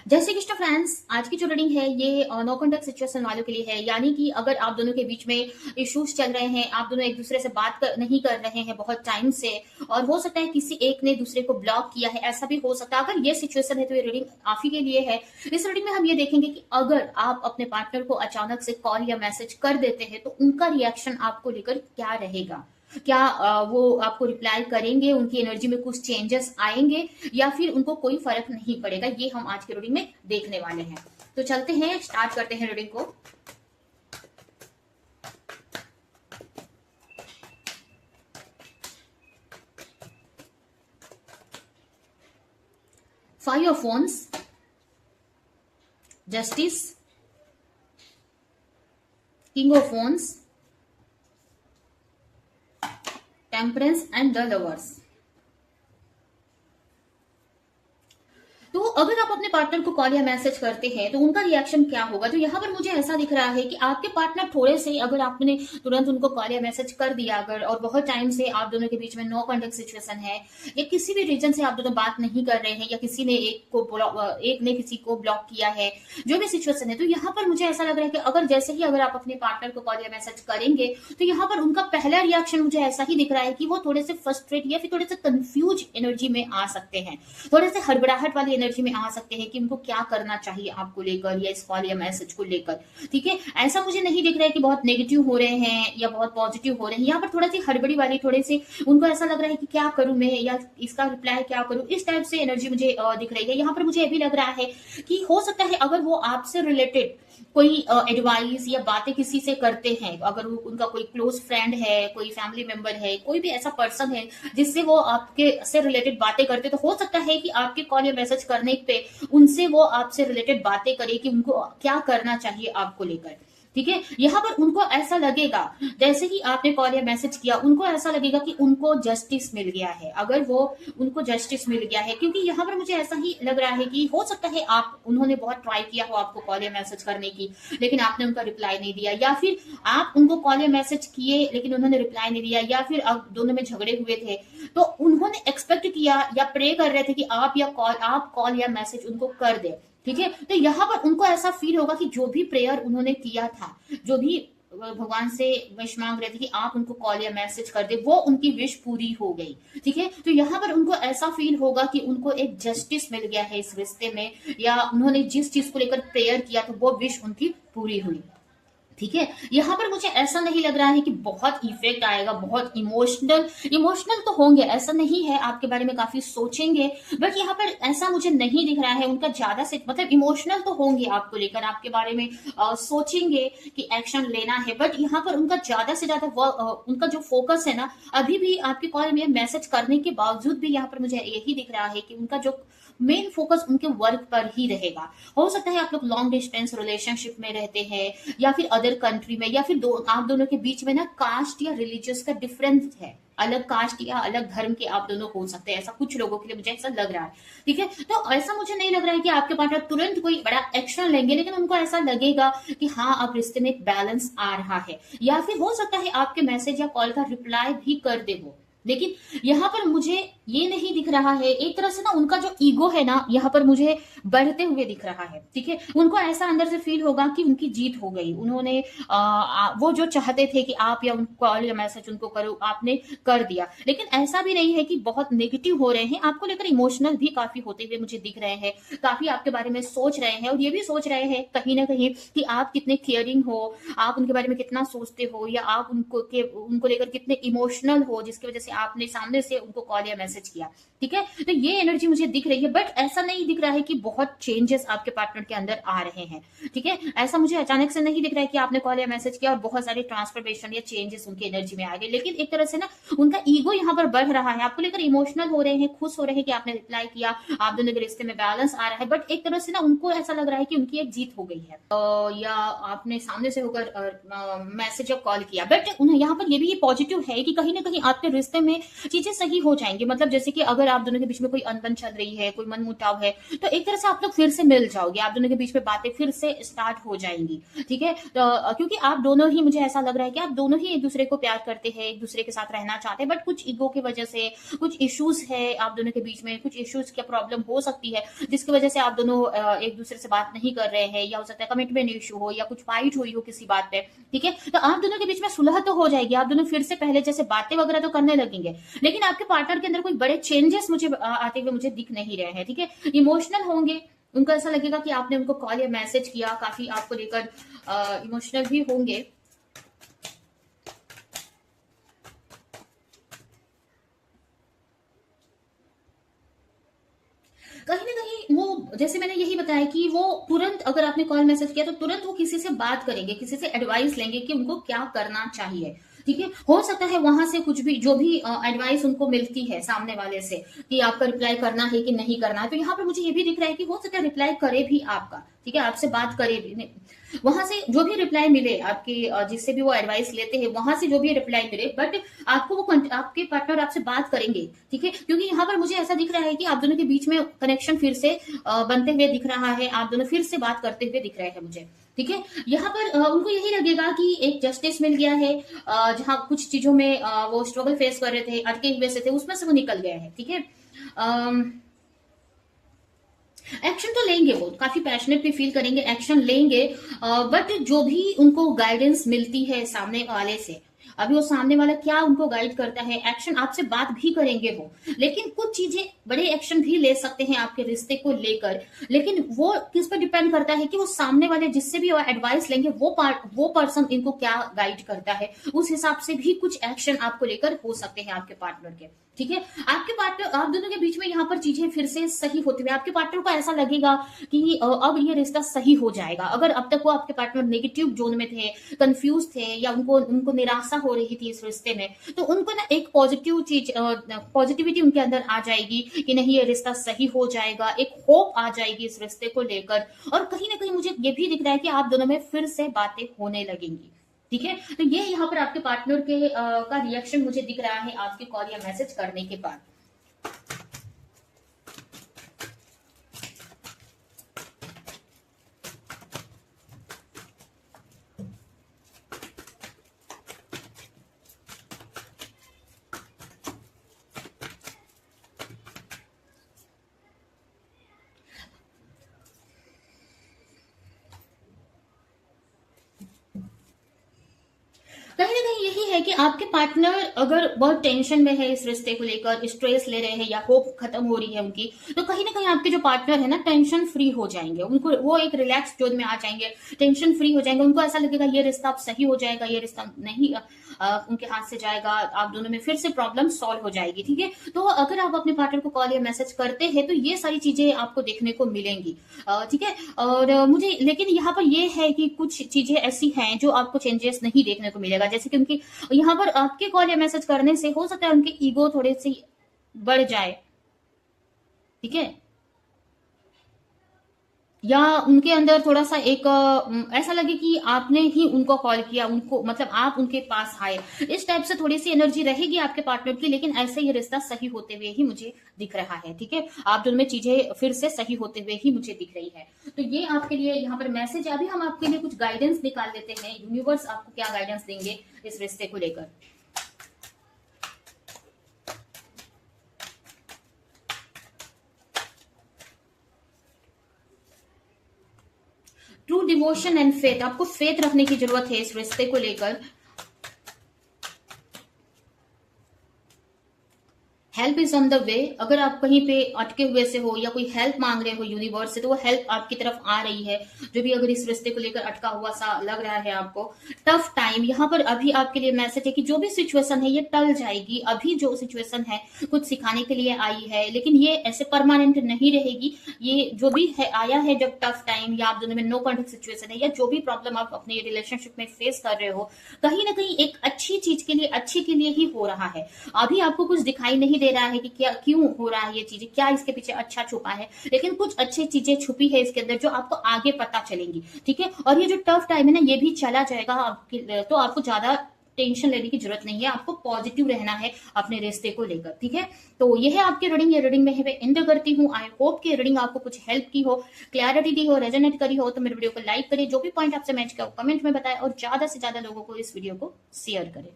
जैसे कि फ्रेंड्स, आज की जो रीडिंग है ये नो कॉन्टेक्ट सिचुएशन वालों के लिए है। यानी कि अगर आप दोनों के बीच में इश्यूज चल रहे हैं, आप दोनों एक दूसरे से नहीं कर रहे हैं बहुत टाइम से, और हो सकता है किसी एक ने दूसरे को ब्लॉक किया है, ऐसा भी हो सकता है। अगर ये सिचुएशन है तो ये रीडिंग आप ही के लिए है। इस रीडिंग में हम ये देखेंगे कि अगर आप अपने पार्टनर को अचानक से कॉल या मैसेज कर देते हैं तो उनका रिएक्शन आपको लेकर क्या रहेगा। क्या वो आपको रिप्लाई करेंगे, उनकी एनर्जी में कुछ चेंजेस आएंगे, या फिर उनको कोई फर्क नहीं पड़ेगा। ये हम आज के रीडिंग में देखने वाले हैं। तो चलते हैं, स्टार्ट करते हैं रीडिंग को। Five of wands, justice, king of wands, temperance and the lovers. तो अगर आप अपने पार्टनर को कॉल या मैसेज करते हैं तो उनका रिएक्शन क्या होगा। तो यहाँ पर मुझे ऐसा दिख रहा है कि आपके पार्टनर थोड़े से, अगर आपने तुरंत उनको कॉल या मैसेज कर दिया अगर, और बहुत टाइम से आप दोनों के बीच में नो कॉन्टेक्ट सिचुएशन है, या किसी भी रीजन से आप दोनों बात नहीं कर रहे हैं, या किसी ने एक ने किसी को ब्लॉक किया है, जो भी सिचुएशन है, तो यहाँ पर मुझे ऐसा लग रहा है कि अगर जैसे ही अगर आप अपने पार्टनर को कॉल या मैसेज करेंगे तो यहाँ पर उनका पहला रिएक्शन मुझे ऐसा ही दिख रहा है कि वो थोड़े से फ्रस्ट्रेट या फिर थोड़े से कंफ्यूज एनर्जी में आ सकते हैं, थोड़े से हड़बड़ाहट वाली एनर्जी में आ सकते हैं कि उनको क्या करना चाहिए आपको लेकर या इस कॉल या मैसेज को लेकर। ठीक है, ऐसा मुझे नहीं दिख रहा है कि बहुत नेगेटिव हो रहे हैं या बहुत पॉजिटिव हो रहे हैं। यहाँ पर थोड़ा सी हड़बड़ी वाली, थोड़े से उनको ऐसा लग रहा है कि क्या करूं मैं, या इसका रिप्लाई क्या करूं, इस टाइप से एनर्जी मुझे दिख रही है। यहाँ पर मुझे ये भी लग रहा है कि हो सकता है अगर वो आपसे रिलेटेड कोई एडवाइस या बातें किसी से करते हैं, अगर उनका कोई क्लोज फ्रेंड है, कोई फैमिली मेंबर है, कोई भी ऐसा पर्सन है जिससे वो आपके से रिलेटेड बातें करते, तो हो सकता है कि आपके कॉल या मैसेज करने पे उनसे वो आपसे रिलेटेड बातें करे कि उनको क्या करना चाहिए आपको लेकर। ठीक है, यहाँ पर उनको ऐसा लगेगा, जैसे ही आपने कॉल या मैसेज किया, उनको ऐसा लगेगा कि उनको जस्टिस मिल गया है। अगर वो उनको जस्टिस मिल गया है, क्योंकि यहाँ पर मुझे ऐसा ही लग रहा है कि हो सकता है उन्होंने बहुत ट्राई किया हो आपको कॉल या मैसेज करने की, लेकिन आपने उनका रिप्लाई नहीं दिया, या फिर आप उनको कॉल या मैसेज किए लेकिन उन्होंने रिप्लाई नहीं दिया, या फिर आप दोनों में झगड़े हुए थे तो उन्होंने एक्सपेक्ट किया या प्रे कर रहे थे कि आप कॉल या मैसेज उनको कर दे। ठीक है, तो यहाँ पर उनको ऐसा फील होगा कि जो भी प्रेयर उन्होंने किया था, जो भी भगवान से विश मांग रहे थे कि आप उनको कॉल या मैसेज कर दे, वो उनकी विश पूरी हो गई। ठीक है, तो यहाँ पर उनको ऐसा फील होगा कि उनको एक जस्टिस मिल गया है इस रिश्ते में, या उन्होंने जिस चीज को लेकर प्रेयर किया तो वो विश उनकी पूरी हुई। ठीक है, यहाँ पर मुझे ऐसा नहीं लग रहा है कि बहुत इफेक्ट आएगा, बहुत इमोशनल तो होंगे, ऐसा नहीं है, आपके बारे में काफी सोचेंगे, बट यहाँ पर ऐसा मुझे नहीं दिख रहा है उनका ज्यादा से, मतलब इमोशनल तो होंगे आपको लेकर, आपके बारे में सोचेंगे कि एक्शन लेना है, बट यहाँ पर उनका ज्यादा से ज्यादा उनका जो फोकस है ना, अभी भी आपके कॉल में मैसेज करने के बावजूद भी यहाँ पर मुझे यही दिख रहा है कि उनका जो मेन फोकस उनके वर्क पर ही रहेगा। हो सकता है आप लोग लॉन्ग डिस्टेंस रिलेशनशिप में रहते हैं, या फिर अदर कंट्री में, या फिर आप दोनों के बीच में ना कास्ट या रिलीजियस का डिफरेंस है, अलग कास्ट या अलग धर्म के आप दोनों हो सकते हैं, ऐसा कुछ लोगों के लिए मुझे ऐसा लग रहा है। ठीक है, तो ऐसा मुझे नहीं लग रहा है कि आपके पार्टनर तुरंत कोई बड़ा एक्शन लेंगे, लेकिन उनको ऐसा लगेगा कि हाँ, अब रिश्ते में एक बैलेंस आ रहा है, या फिर हो सकता है आपके मैसेज या कॉल का रिप्लाई भी कर दे वो। लेकिन यहाँ पर मुझे ये नहीं दिख रहा है, एक तरह से ना उनका जो ईगो है ना, यहाँ पर मुझे बढ़ते हुए दिख रहा है। ठीक है, उनको ऐसा अंदर से फील होगा कि उनकी जीत हो गई, उन्होंने वो जो चाहते थे कि आप या उनको कॉल या मैसेज उनको करो, आपने कर दिया। लेकिन ऐसा भी नहीं है कि बहुत नेगेटिव हो रहे हैं, आपको लेकर इमोशनल भी काफी होते हुए मुझे दिख रहे हैं, काफी आपके बारे में सोच रहे हैं, और ये भी सोच रहे हैं कहीं ना कहीं कि आप कितने केयरिंग हो, आप उनके बारे में कितना सोचते हो, या आप उनको लेकर कितने इमोशनल हो, जिसकी वजह से आपने सामने से उनको कॉल या मैसेज किया। ठीक है, तो ये एनर्जी मुझे दिख रही है, बट ऐसा नहीं दिख रहा है कि बहुत चेंजेस आपके पार्टनर के अंदर आ रहे हैं। ठीक है, ऐसा मुझे अचानक से नहीं दिख रहा है कि आपने कॉल या मैसेज किया और बहुत सारे ट्रांसफॉर्मेशन या चेंजेस उनकी एनर्जी में आ गए, लेकिन एक तरह से ना उनका ईगो यहाँ पर बढ़ रहा है, आपको लेकर इमोशनल हो रहे हैं, खुश हो रहे हैं कि आपने रिप्लाई किया, आप दोनों के रिश्ते में बैलेंस आ रहा है, बट एक तरह से ना उनको ऐसा लग रहा है कि उनकी एक जीत हो गई है, या आपने सामने से होकर मैसेज या कॉल किया। बट यहाँ पर ये भी पॉजिटिव है कि कहीं ना कहीं आपके रिश्ते में चीजें सही हो जाएंगी, मतलब मतलब जैसे कि अगर आप दोनों के बीच में कोई अनबन चल रही है, कोई मनमुटाव है, तो एक तरह से आप लोग फिर से मिल जाओगे, आप दोनों के बीच में बातें फिर से स्टार्ट हो जाएंगी। ठीक है, तो क्योंकि आप दोनों ही, मुझे ऐसा लग रहा है कि आप दोनों ही एक दूसरे को प्यार करते हैं, एक दूसरे के साथ रहना चाहते हैं, बट कुछ ईगो की वजह से कुछ इश्यूज है आप दोनों के बीच में, कुछ इश्यूज की प्रॉब्लम हो सकती है जिसकी वजह से आप दोनों एक दूसरे से बात नहीं कर रहे हैं, या हो सकता है कमिटमेंट इशू हो या कुछ फाइट हुई हो किसी बात पे। ठीक है, तो आप दोनों के बीच में सुलह तो हो जाएगी, आप दोनों फिर से पहले जैसे बातें वगैरह तो करने लगेंगे, लेकिन आपके पार्टनर के अंदर कोई बड़े चेंजेस मुझे आते हुए मुझे दिख नहीं रहे हैं। ठीक है, इमोशनल होंगे, उनको ऐसा लगेगा कि आपने उनको कॉल या मैसेज किया, काफी आपको लेकर इमोशनल भी होंगे। कहीं ना कहीं वो, जैसे मैंने यही बताया कि वो तुरंत, अगर आपने कॉल मैसेज किया तो तुरंत वो किसी से बात करेंगे, किसी से एडवाइस लेंगे कि उनको क्या करना चाहिए। ठीक है, हो सकता है वहां से कुछ भी, जो भी एडवाइस उनको मिलती है सामने वाले से कि आपका रिप्लाई करना है कि नहीं करना है, तो यहाँ पर मुझे ये भी दिख रहा है कि हो सकता है रिप्लाई करे भी आपका। ठीक है, आपसे बात करे भी, वहां से जो भी रिप्लाई मिले आपके, जिससे भी वो एडवाइस लेते हैं, वहां से जो भी रिप्लाई मिले, बट आपको वो आपके पार्टनर आपसे बात करेंगे। ठीक है, क्योंकि यहाँ पर मुझे ऐसा दिख रहा है कि आप दोनों के बीच में कनेक्शन फिर से बनते हुए दिख रहा है, आप दोनों फिर से बात करते हुए दिख रहे हैं मुझे। ठीक है, यहाँ पर उनको यही लगेगा कि एक जस्टिस मिल गया है, जहाँ कुछ चीजों में वो स्ट्रगल फेस कर रहे थे, अटके हुए से थे, उसमें से वो निकल गए हैं। ठीक है, एक्शन तो लेंगे, वो काफी पैशनेट भी फील करेंगे, एक्शन लेंगे, बट जो भी उनको गाइडेंस मिलती है सामने वाले से, अभी वो सामने वाला क्या उनको गाइड करता है, एक्शन आपसे बात भी करेंगे वो, लेकिन कुछ चीजें बड़े एक्शन भी ले सकते हैं आपके रिश्ते को लेकर, लेकिन वो किस पर डिपेंड करता है कि वो सामने वाले जिससे भी वो एडवाइस लेंगे, वो पर्सन इनको क्या गाइड करता है, उस हिसाब से भी कुछ एक्शन आपको लेकर हो सकते हैं आपके पार्टनर के। ठीक है, आपके पार्टनर, आप दोनों के बीच में यहाँ पर चीजें फिर से सही होती हुई, आपके पार्टनर को ऐसा लगेगा कि अब ये रिश्ता सही हो जाएगा। अगर अब तक वो आपके पार्टनर नेगेटिव जोन में थे, कंफ्यूज थे, या उनको उनको निराशा हो रही थी इस रिश्ते में, तो उनको ना एक पॉजिटिव चीज, पॉजिटिविटी उनके अंदर आ जाएगी कि नहीं, ये रिश्ता सही हो जाएगा, एक होप आ जाएगी इस रिश्ते को लेकर। और कहीं ना कहीं मुझे ये भी दिख रहा है कि आप दोनों में फिर से बातें होने लगेंगी। ठीक है, तो ये यहाँ पर आपके पार्टनर के का रिएक्शन मुझे दिख रहा है आपके कॉल या मैसेज करने के बाद। कहीं ना कहीं यही है कि आपके पार्टनर अगर बहुत टेंशन में है, इस रिश्ते को लेकर स्ट्रेस ले रहे हैं, या होप खत्म हो रही है उनकी, तो कहीं ना कहीं आपके जो पार्टनर है ना, टेंशन फ्री हो जाएंगे, उनको वो एक रिलैक्स जोन में आ जाएंगे, टेंशन फ्री हो जाएंगे, उनको ऐसा लगेगा ये रिश्ता अब सही हो जाएगा, ये रिश्ता नहीं उनके हाथ से जाएगा, आप दोनों में फिर से प्रॉब्लम सॉल्व हो जाएगी। ठीक है, तो अगर आप अपने पार्टनर को कॉल या मैसेज करते हैं तो ये सारी चीजें आपको देखने को मिलेंगी। ठीक है, और मुझे लेकिन यहाँ पर ये है कि कुछ चीजें ऐसी हैं जो आपको चेंजेस नहीं देखने को मिलेगा, जैसे कि उनकी, यहाँ पर आपके कॉल या मैसेज करने से हो सकता है उनके ईगो थोड़े से बढ़ जाए। ठीक है, या उनके अंदर थोड़ा सा एक ऐसा लगे कि आपने ही उनको कॉल किया, उनको मतलब आप उनके पास आए, इस टाइप से थोड़ी सी एनर्जी रहेगी आपके पार्टनर की, लेकिन ऐसे ये रिश्ता सही होते हुए ही मुझे दिख रहा है। ठीक है, आप दोनों में चीजें फिर से सही होते हुए ही मुझे दिख रही है। तो ये आपके लिए यहाँ पर मैसेज है। अभी हम आपके लिए कुछ गाइडेंस निकाल लेते हैं, यूनिवर्स आपको क्या गाइडेंस देंगे इस रिश्ते को लेकर। ट्रू डिवोशन एंड फेथ, आपको फेथ रखने की जरूरत है इस रिश्ते को लेकर। Help is on the way, अगर आप कहीं पे अटके हुए से हो या कोई हेल्प मांग रहे हो यूनिवर्स से, तो वो हेल्प आपकी तरफ आ रही है। जो भी अगर इस रिश्ते को लेकर अटका हुआ सा लग रहा है आपको, टफ टाइम, यहाँ पर अभी आपके लिए मैसेज है कि जो भी सिचुएशन है ये टल जाएगी। अभी जो सिचुएशन है कुछ सिखाने के लिए आई है, लेकिन ये ऐसे परमानेंट नहीं रहेगी। ये जो भी है आया है जब टफ टाइम, या आप दोनों में नो कॉन्टेक्ट सिचुएशन है, या जो भी प्रॉब्लम आप अपने रिलेशनशिप में फेस कर रहे हो, कहीं ना कहीं एक अच्छी चीज के लिए, अच्छे के लिए ही हो रहा है। अभी आपको कुछ दिखाई नहीं दे रहा है कि क्या क्यों हो रहा है ये चीजें, क्या इसके पीछे अच्छा छुपा है, लेकिन कुछ अच्छी चीजें छुपी है इसके अंदर जो आपको आगे पता चलेंगी। ठीक है, और ये जो टफ टाइम है ना, ये भी चला जाएगा आपके, तो आपको ज्यादा टेंशन लेने की जरूरत नहीं है, आपको पॉजिटिव रहना है अपने रिश्ते को लेकर, ठीक है। तो ये है आपकी रीडिंग, ये रीडिंग में एंड करती हूँ। आई होप कि रीडिंग आपको कुछ हेल्प की हो, क्लैरिटी दी हो, रेजोनेट करी हो। तो मेरे वीडियो को लाइक करिए, जो भी पॉइंट आपसे मैच किया कमेंट में बताएं, और ज्यादा से ज्यादा लोगों को इस वीडियो को शेयर करें।